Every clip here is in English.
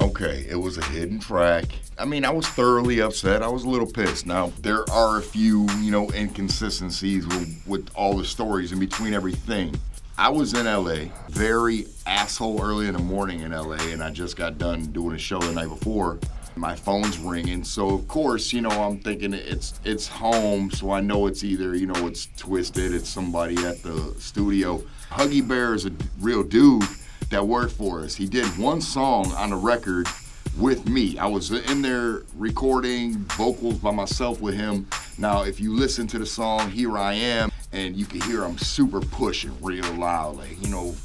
Okay, it was a hidden track. I mean, I was thoroughly upset. I was a little pissed. Now, there are a few, inconsistencies with all the stories in between everything. I was in LA, very asshole early in the morning in LA, and I just got done doing a show the night before. My phone's ringing, so of course, I'm thinking it's home, so I know it's either, it's Twisted, it's somebody at the studio. Huggy Bear is a real dude that worked for us. He did one song on the record with me. I was in there recording vocals by myself with him. Now, if you listen to the song Here I Am, and you can hear him super pushing real loud, like,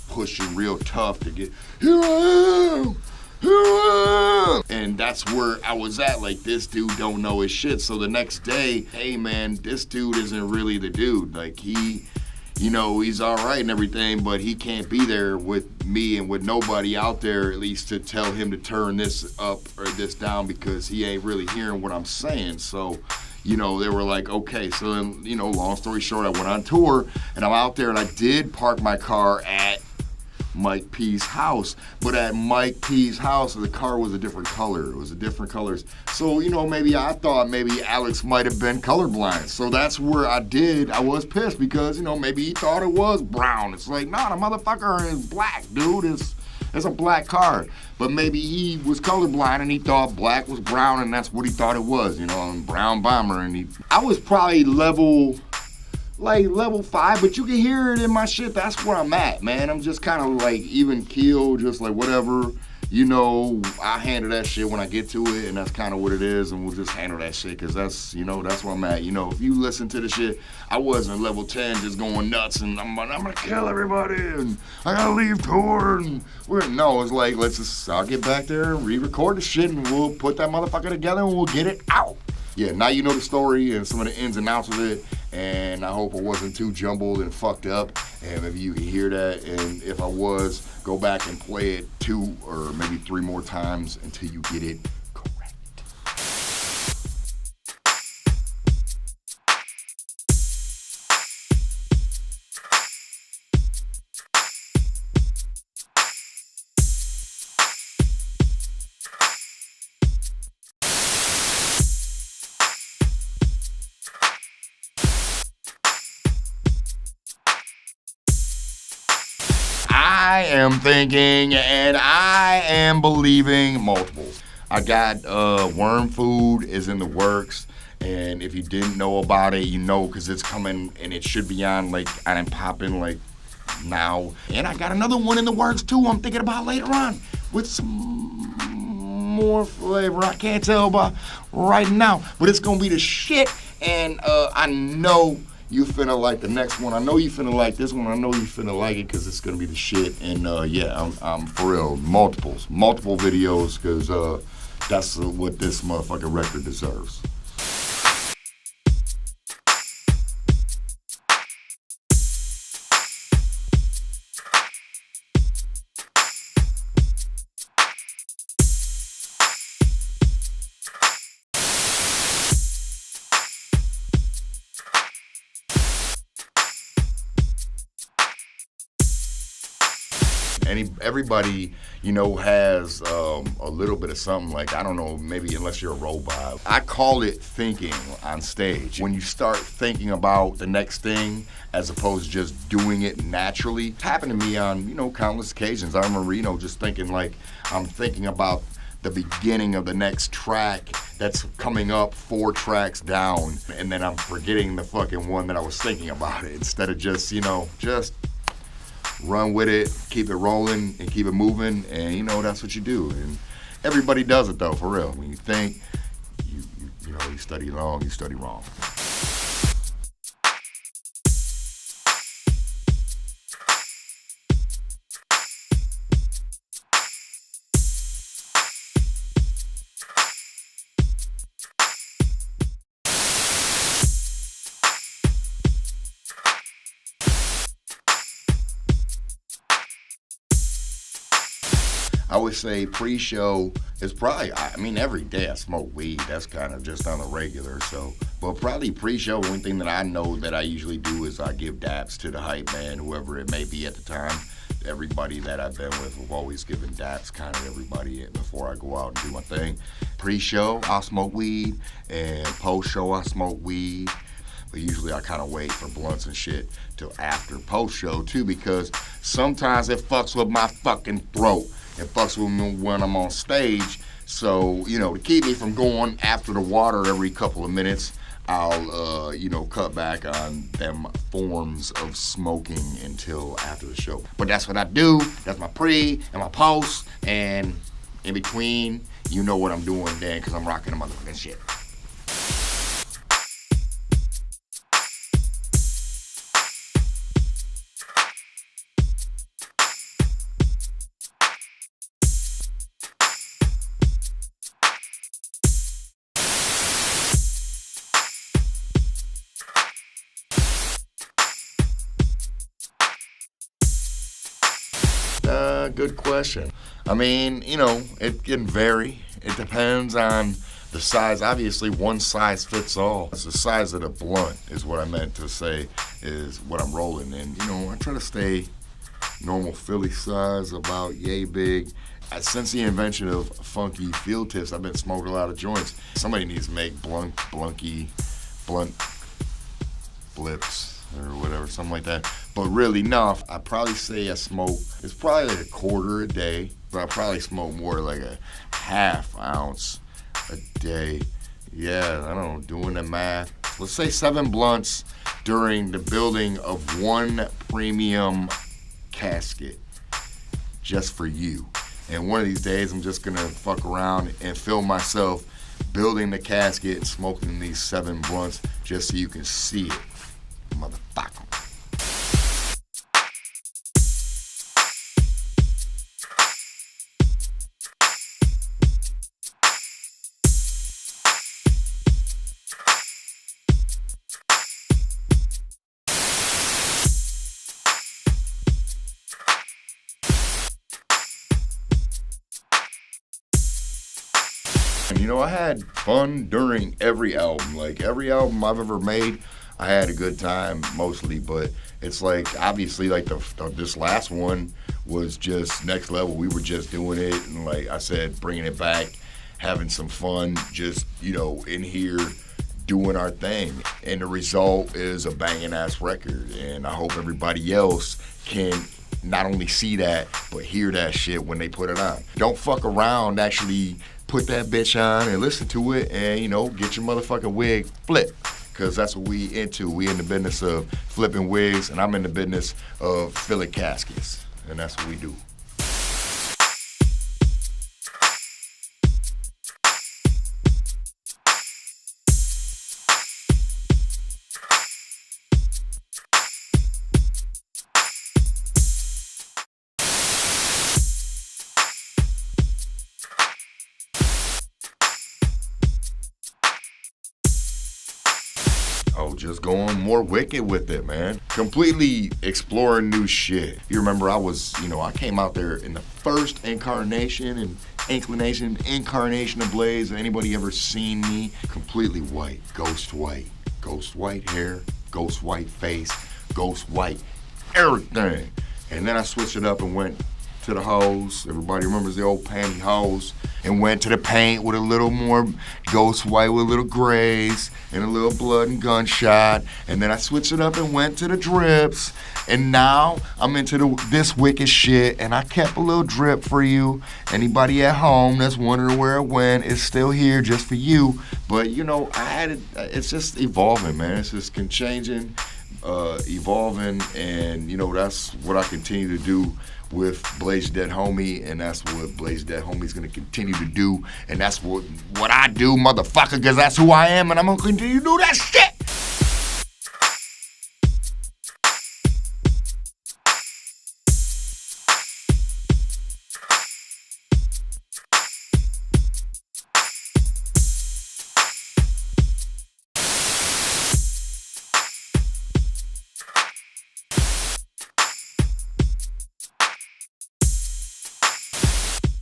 pushing real tough to get, here I am, here I am. And that's where I was at, like, this dude don't know his shit. So the next day, hey man, this dude isn't really the dude. Like, he's all right and everything, but he can't be there with me and with nobody out there, at least to tell him to turn this up or this down, because he ain't really hearing what I'm saying. So, they were like, okay. So then, long story short, I went on tour and I'm out there, and I did park my car at Mike P's house, but at Mike P's house, the car was a different color. It was a different colors. So, maybe I thought maybe Alex might have been colorblind. So that's where I was pissed, because, maybe he thought it was brown. It's like, nah, the motherfucker is black, dude. It's a black car. But maybe he was colorblind and he thought black was brown, and that's what he thought it was, brown bomber. And I was probably level 5, but you can hear it in my shit. That's where I'm at, man. I'm just kind of like even keel, just like whatever. I handle that shit when I get to it, and that's kind of what it is, and we'll just handle that shit, because that's where I'm at. If you listen to the shit, I wasn't level 10 just going nuts, and I'm gonna kill everybody, and I gotta leave tour, and it's like, I'll get back there and re-record the shit, and we'll put that motherfucker together, and we'll get it out. Yeah, now you know the story and some of the ins and outs of it, and I hope it wasn't too jumbled and fucked up, and maybe you can hear that, and if I was, go back and play it 2 or maybe 3 more times until you get it correct. I am thinking and I am believing multiples. I got Worm Food is in the works, and if you didn't know about it, because it's coming, and it should be on and popping now. And I got another one in the works too, I'm thinking about later on with some more flavor. I can't tell about right now, but it's gonna be the shit, and I know you finna like the next one. I know you finna like this one. I know you finna like it, because it's gonna be the shit. And I'm for real. Multiple videos, because that's what this motherfucking record deserves. Everybody, has a little bit of something, I don't know, maybe unless you're a robot. I call it thinking on stage. When you start thinking about the next thing as opposed to just doing it naturally. It happened to me on, countless occasions. I remember, just thinking I'm thinking about the beginning of the next track that's coming up 4 tracks down, and then I'm forgetting the fucking one that I was thinking about it, instead of just, just run with it, keep it rolling, and keep it moving, and that's what you do. And everybody does it though, for real. When you think, you study long, you study wrong. I would say pre-show is probably, I mean, every day I smoke weed. That's kind of just on a regular. So, but probably pre-show, one thing that I know that I usually do is I give daps to the hype man, whoever it may be at the time. Everybody that I've been with, I've always given daps, kind of everybody before I go out and do my thing. Pre-show, I'll smoke weed, and post-show, I smoke weed. But usually I kind of wait for blunts and shit till after post-show too, because sometimes it fucks with my fucking throat. It fucks with me when I'm on stage. So, you know, to keep me from going after the water every couple of minutes, I'll, cut back on them forms of smoking until after the show. But that's what I do. That's my pre and my post. And in between, you know what I'm doing then, because I'm rocking the motherfucking shit. Good question. I mean, it can vary. It depends on the size. Obviously, one size fits all. It's the size of the blunt is what I meant to say is what I'm rolling. And, I try to stay normal Philly size, about yay big. Since the invention of funky field tips, I've been smoking a lot of joints. Somebody needs to make blunt blips or whatever, something like that. But really, no, I probably say I smoke, it's probably like a quarter a day, but I probably smoke more like a half ounce a day. Yeah, I don't know, doing the math. Let's say 7 blunts during the building of one premium casket just for you. And one of these days, I'm just gonna fuck around and film myself building the casket and smoking these 7 blunts just so you can see it, motherfucker. I had fun during every album. Like, every album I've ever made, I had a good time mostly, but it's like, obviously, like, this last one was just next level. We were just doing it, and like I said, bringing it back, having some fun, just, in here doing our thing. And the result is a banging ass record, and I hope everybody else can not only see that, but hear that shit when they put it on. Don't fuck around, actually put that bitch on and listen to it and, get your motherfucking wig flipped. Because that's what we into. We in the business of flipping wigs, and I'm in the business of filling caskets. And that's what we do. Just going more wicked with it, man. Completely exploring new shit. You remember I came out there in the first incarnation of Blaze. Anybody ever seen me? Completely white, ghost white hair, ghost white face, ghost white everything. And then I switched it up and went to the hose. Everybody remembers the old panty hose. And went to the paint with a little more ghost white with little grays and a little blood and gunshot. And then I switched it up and went to the drips. And now I'm into this wicked shit, and I kept a little drip for you. Anybody at home that's wondering where it went, it's still here just for you. But it's just evolving, man. It's just changing, evolving, and that's what I continue to do with Blaze Dead Hommie, and that's what Blaze Dead Hommie's gonna continue to do, and that's what I do, motherfucker, because that's who I am, and I'm gonna continue to do that shit.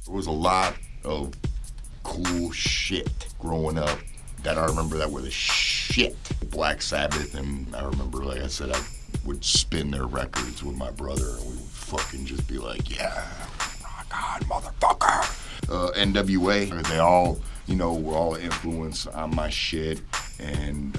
There was a lot of cool shit growing up that I remember that were the shit. Black Sabbath, and I remember, like I said, I would spin their records with my brother, and we would fucking just be like, yeah, rock on, motherfucker. NWA, they all, were all an influence on my shit. And,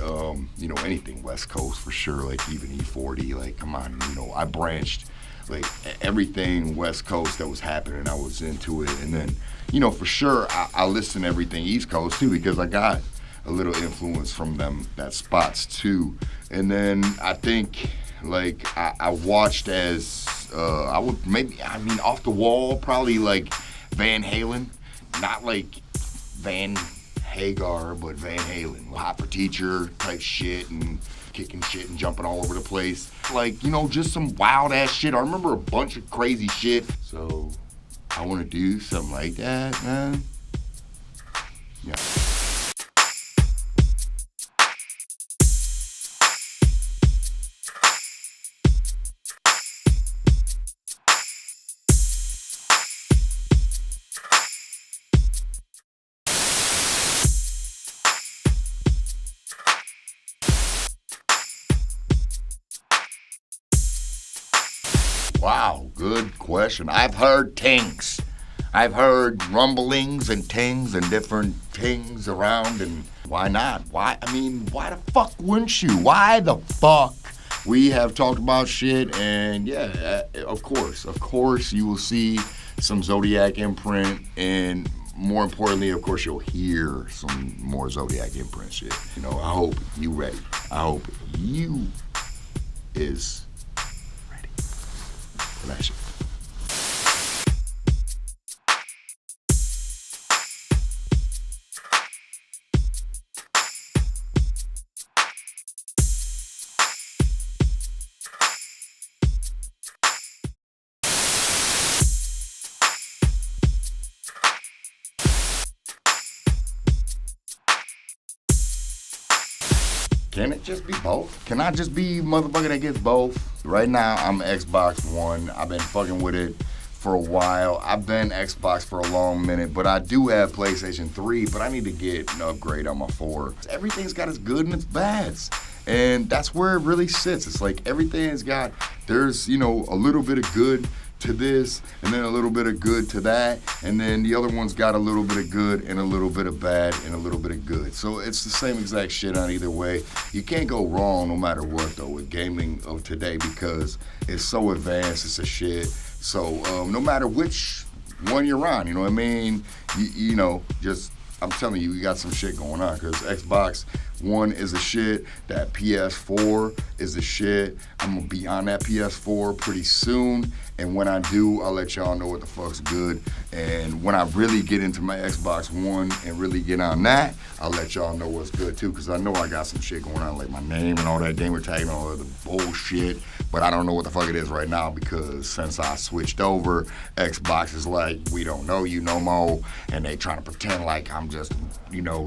anything West Coast for sure, like even E40, like, come on, I branched, like, everything West Coast that was happening, I was into it. And then, for sure, I listened to everything East Coast, too, because I got a little influence from them, that spots, too. And then I think, like, I watched as, off the wall, probably, like, Van Halen, not like Van Hagar, but Van Halen, Hot for Teacher type shit, and kicking shit and jumping all over the place. Like, just some wild ass shit. I remember a bunch of crazy shit. So I want to do something like that, man. Yeah. Wow, good question. I've heard tings. I've heard rumblings and tings and different tings around, and why not? Why the fuck wouldn't you? Why the fuck? We have talked about shit, and yeah, of course you will see some Zodiac imprint, and more importantly, of course, you'll hear some more Zodiac imprint shit. I hope you ready. I hope you is that shit. Can it just be both? Can I just be motherfucker that gets both? Right now, I'm Xbox One. I've been fucking with it for a while. I've been Xbox for a long minute, but I do have PlayStation 3, but I need to get an upgrade on my 4. Everything's got its good and its bads. And that's where it really sits. It's like everything's got, there's, a little bit of good to this, and then a little bit of good to that, and then the other one's got a little bit of good and a little bit of bad and a little bit of good. So it's the same exact shit on either way. You can't go wrong no matter what, though, with gaming of today, because it's so advanced, it's a shit. So no matter which one you're on, you know what I mean? Just, I'm telling you, you got some shit going on, because Xbox One is a shit, that PS4 is a shit. I'm gonna be on that PS4 pretty soon, and when I do, I'll let y'all know what the fuck's good. And when I really get into my Xbox One and really get on that, I'll let y'all know what's good too, because I know I got some shit going on, like my name and all that gamer tag and all of the bullshit, but I don't know what the fuck it is right now, because since I switched over, Xbox is like, we don't know you no more, and they trying to pretend like I'm just,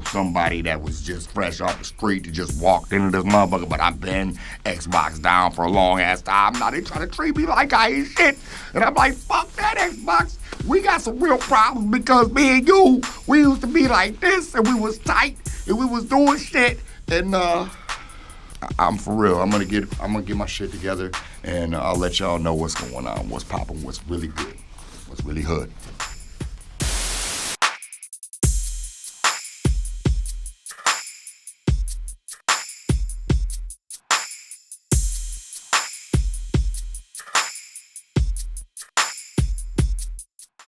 somebody that was just fresh off the street that just walked into this motherfucker, but I've been Xbox down for a long ass time. Now they trying to treat me like I ain't shit, and I'm like, fuck that Xbox. We got some real problems, because me and you, we used to be like this, and we was tight, and we was doing shit, and I'm for real. I'm gonna get my shit together, and I'll let y'all know what's going on, what's popping, what's really good, what's really hood.